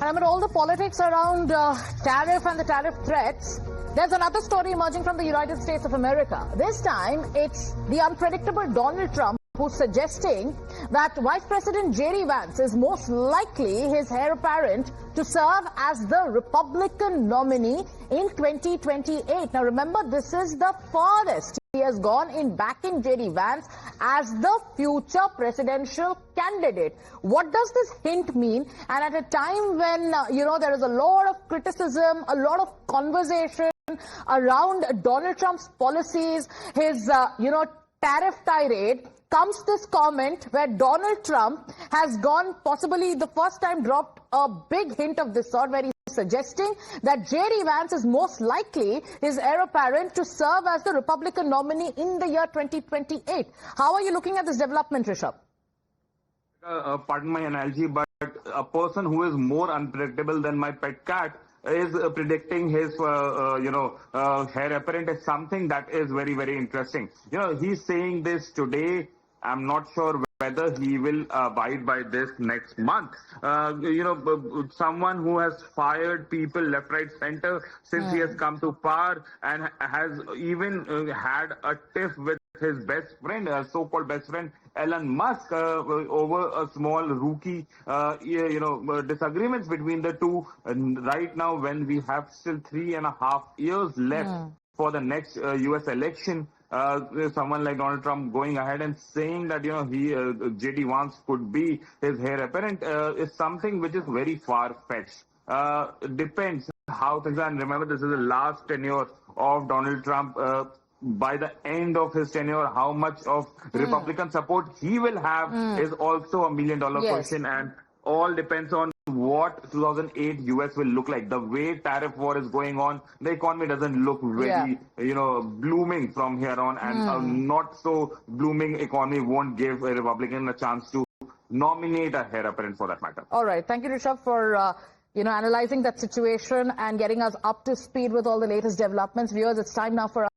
And amid all the politics around tariff and the tariff threats, there's another story emerging from the United States of America. This time, it's the unpredictable Donald Trump who's suggesting that Vice President J.D. Vance is most likely his heir apparent to serve as the Republican nominee in 2028. Now, remember, this is the farthest he has gone in backing J.D. Vance as the future presidential candidate. What does this hint mean? And at a time when, there is a lot of criticism, a lot of conversation around Donald Trump's policies, his, tariff tirade, comes this comment where Donald Trump has gone, possibly the first time, dropped a big hint of this sort, where he's suggesting that J.D. Vance is most likely his heir apparent to serve as the Republican nominee in the year 2028. How are you looking at this development, Rishabh? Pardon my analogy, but a person who is more unpredictable than my pet cat is predicting his, heir apparent is something that is very, very interesting. He's saying this today. I'm not sure whether he will abide by this next month. Someone who has fired people left, right, center since he has come to power and has even had a tiff with his best friend, so-called best friend, Elon Musk, over a small rookie, disagreements between the two. And right now, when we have still 3.5 years left for the next U.S. election, someone like Donald Trump going ahead and saying that, J.D. Vance could be his heir apparent is something which is very far-fetched. Depends how things are. And remember, this is the last tenure of Donald Trump. By the end of his tenure, how much of Republican support he will have is also a $1 million question, and all depends on what 2008 US will look like. The way tariff war is going on, the economy doesn't look very, blooming from here on, and a not so blooming economy won't give a Republican a chance to nominate a heir apparent for that matter. All right. Thank you, Rishabh, for analyzing that situation and getting us up to speed with all the latest developments. Viewers, it's time now for